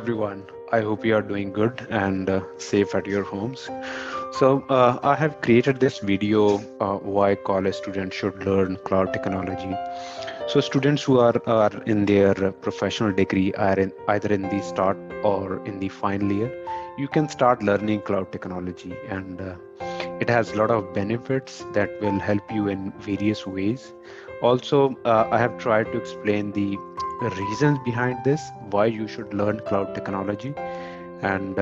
everyone. I hope you are doing good and safe at your homes. I have created this video why college students should learn cloud technology. So, students who are in their professional degree are either in the start or in the final year, you can start learning cloud technology, and it has a lot of benefits that will help you in various ways. Also, I have tried to explain the reasons behind this, why you should learn cloud technology, and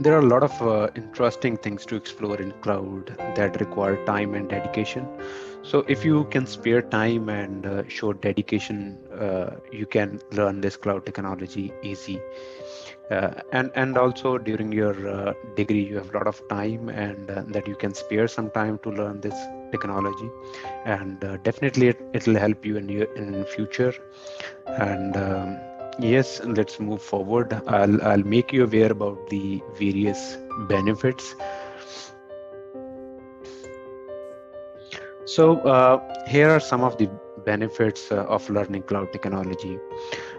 there are a lot of interesting things to explore in cloud that require time and dedication. So if you can spare time and show dedication, you can learn this cloud technology easy. And also during your degree, you have a lot of time and that you can spare some time to learn this technology, and definitely it'll help you in future. And yes, let's move forward. I'll make you aware about the various benefits. Here are some of the benefits of learning cloud technology.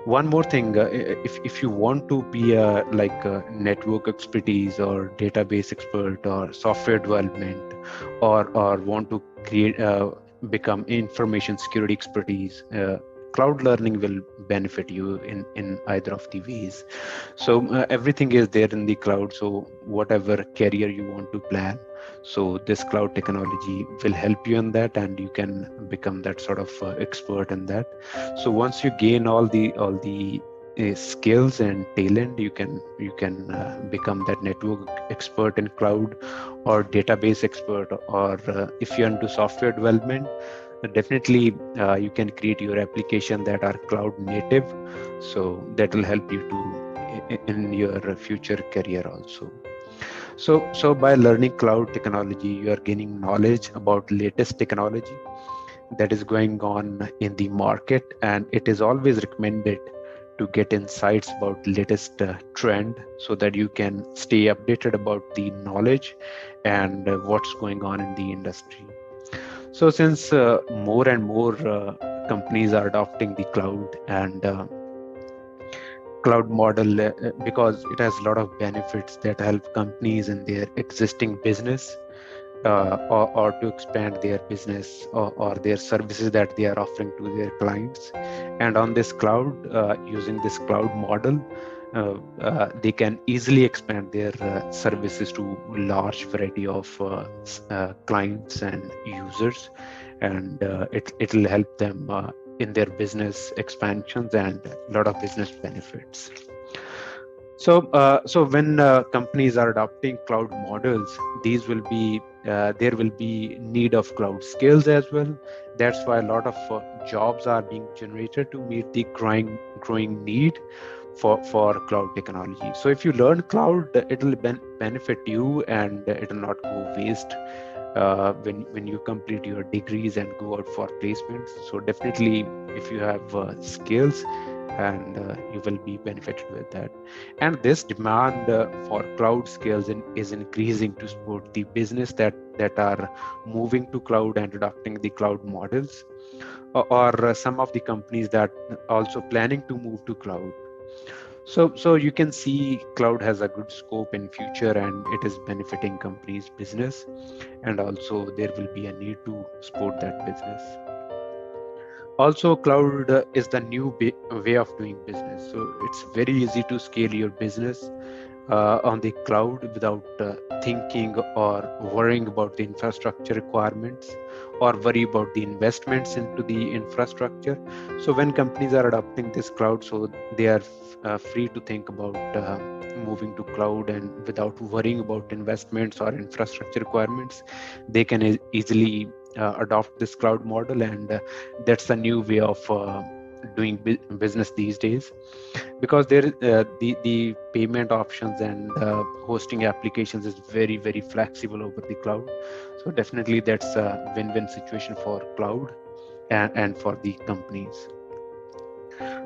One more thing, if you want to be like a network expertise or database expert or software development, or want to create become information security expertise, cloud learning will benefit you in either of the ways. Everything is there in the cloud. So whatever career you want to plan, so this cloud technology will help you in that, and you can become that sort of expert in that. So once you gain all the skills and talent, you can become that network expert in cloud or database expert, or if you're into software development, definitely you can create your application that are cloud native. So that will help you to in your future career also. So by learning cloud technology, you are gaining knowledge about latest technology that is going on in the market, and it is always recommended to get insights about latest trend so that you can stay updated about the knowledge and what's going on in the industry. So since more and more companies are adopting the cloud and cloud model, because it has a lot of benefits that help companies in their existing business, or to expand their business, or their services that they are offering to their clients. And on this cloud, using this cloud model, they can easily expand their services to large variety of clients and users, and it will help them in their business expansions and a lot of business benefits. So when companies are adopting cloud models, these will be there will be need of cloud skills as well. That's why a lot of jobs are being generated to meet the growing need for cloud technology. So if you learn cloud, it will benefit you, and it will not go waste when you complete your degrees and go out for placements. So definitely, if you have skills, and you will be benefited with that. And this demand for cloud skills is increasing to support the business that are moving to cloud and adopting the cloud models, or some of the companies that also planning to move to cloud. So you can see cloud has a good scope in future, and it is benefiting companies business, and also there will be a need to support that business. Also, cloud is the new way of doing business. So it's very easy to scale your business on the cloud without thinking or worrying about the infrastructure requirements, or worry about the investments into the infrastructure. So when companies are adopting this cloud, so they are free to think about moving to cloud, and without worrying about investments or infrastructure requirements, they can easily adopt this cloud model, and that's a new way of doing business these days, because there the payment options and hosting applications is very flexible over the cloud. So definitely that's a win-win situation for cloud and for the companies.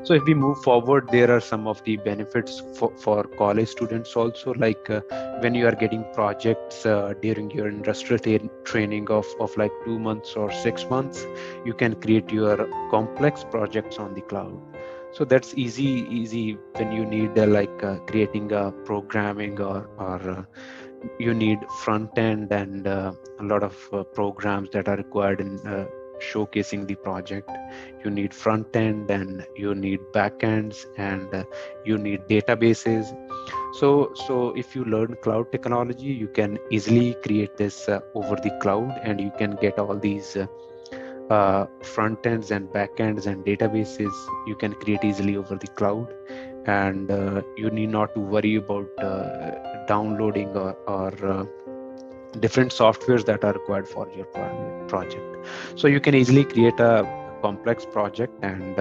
So if we move forward, there are some of the benefits for college students also, like when you are getting projects during your industrial training of like 2 months or 6 months, you can create your complex projects on the cloud. So that's easy when you need creating a programming or you need front end and a lot of programs that are required in showcasing the project. You need front end and you need back ends and you need databases. So if you learn cloud technology, you can easily create this over the cloud, and you can get all these front ends and back ends and databases you can create easily over the cloud. And you need not to worry about downloading or different softwares that are required for your project. So you can easily create a complex project and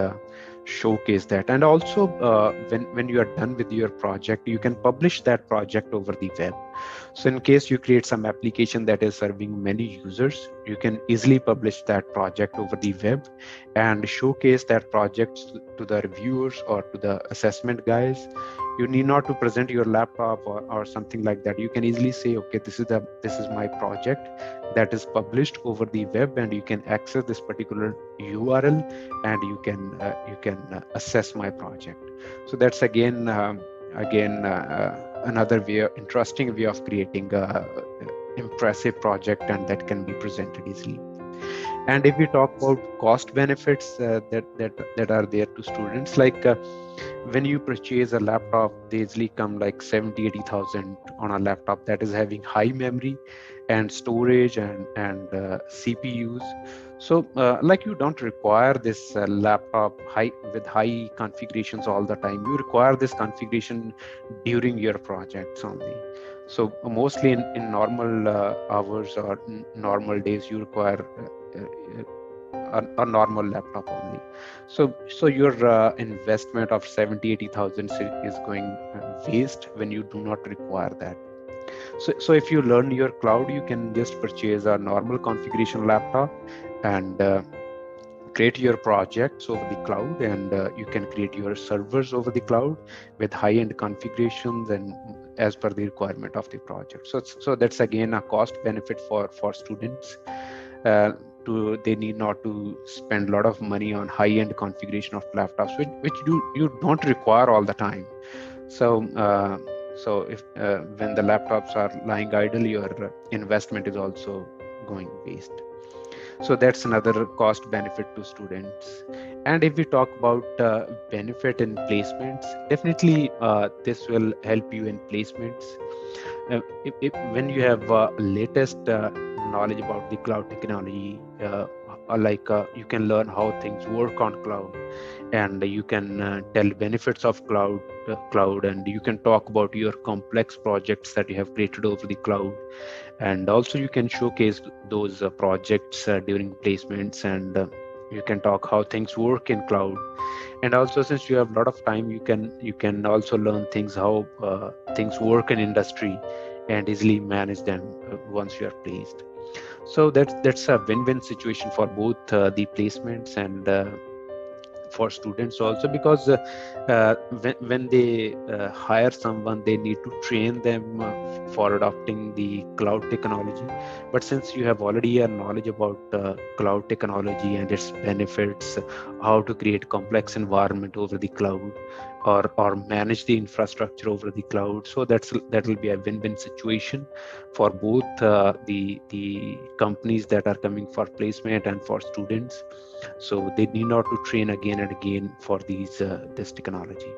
showcase that. And also when you are done with your project, you can publish that project over the web. So in case you create some application that is serving many users, you can easily publish that project over the web and showcase that project to the reviewers or to the assessment guys. You need not to present your laptop or something like that. You can easily say, okay, this is my project that is published over the web, and you can access this particular URL, and you can assess my project. So that's again another interesting way of creating a impressive project, and that can be presented easily. And if we talk about cost benefits that are there to students, when you purchase a laptop, they easily come like 70,000-80,000 on a laptop that is having high memory and storage and CPUs. So you don't require this laptop with high configurations all the time. You require this configuration during your projects only. So mostly in normal hours or normal days, you require a normal laptop only. So your investment of 70,000-80,000 is going waste when you do not require that. So if you learn your cloud, you can just purchase a normal configuration laptop and create your projects over the cloud, and you can create your servers over the cloud with high-end configurations and as per the requirement of the project. So that's again a cost benefit for students. They need not to spend a lot of money on high-end configuration of laptops, which you don't require all the time. So if when the laptops are lying idle, your investment is also going waste. So that's another cost benefit to students. And if we talk about benefit in placements, definitely this will help you in placements. When you have latest knowledge about the cloud technology, you can learn how things work on cloud, and you can tell benefits of cloud, and you can talk about your complex projects that you have created over the cloud, and also you can showcase those projects during placements, and you can talk how things work in cloud. And also, since you have a lot of time, you can also learn things how things work in industry and easily manage them once you are placed. So that's a win-win situation for both the placements and for students also, because when they hire someone, they need to train them for adopting the cloud technology. But since you have already a knowledge about cloud technology and its benefits, how to create complex environment over the cloud, or manage the infrastructure over the cloud, so that will be a win-win situation for both the companies that are coming for placement and for students. So they need not to train again and again for this technology.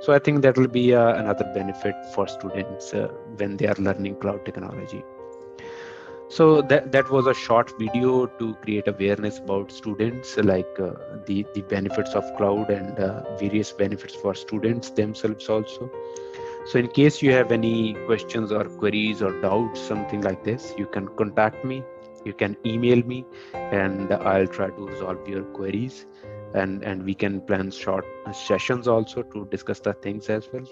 So I think that will be another benefit for students when they are learning cloud technology. So that was a short video to create awareness about students, the benefits of cloud and various benefits for students themselves also. So in case you have any questions or queries or doubts, something like this, you can contact me. You can email me, and I'll try to resolve your queries. And we can plan short sessions also to discuss the things as well.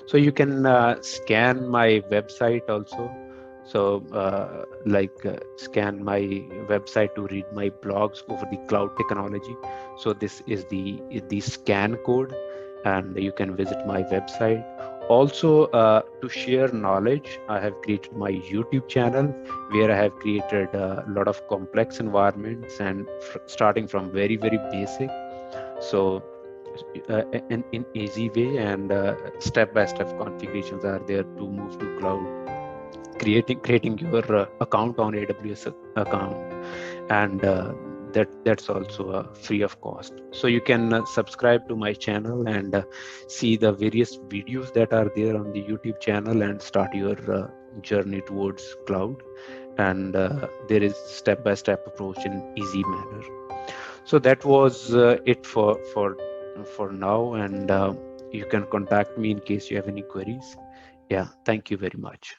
So you can scan my website also. So scan my website to read my blogs over the cloud technology. So this is the scan code, and you can visit my website. Also, to share knowledge, I have created my YouTube channel, where I have created a lot of complex environments and starting from very basic. So in easy way, and step-by-step configurations are there to move to cloud. Creating your account on AWS account, and that's also free of cost. So you can subscribe to my channel and see the various videos that are there on the YouTube channel and start your journey towards cloud. And there is step-by-step approach in easy manner. So that was it for now, and you can contact me in case you have any queries. Yeah, thank you very much.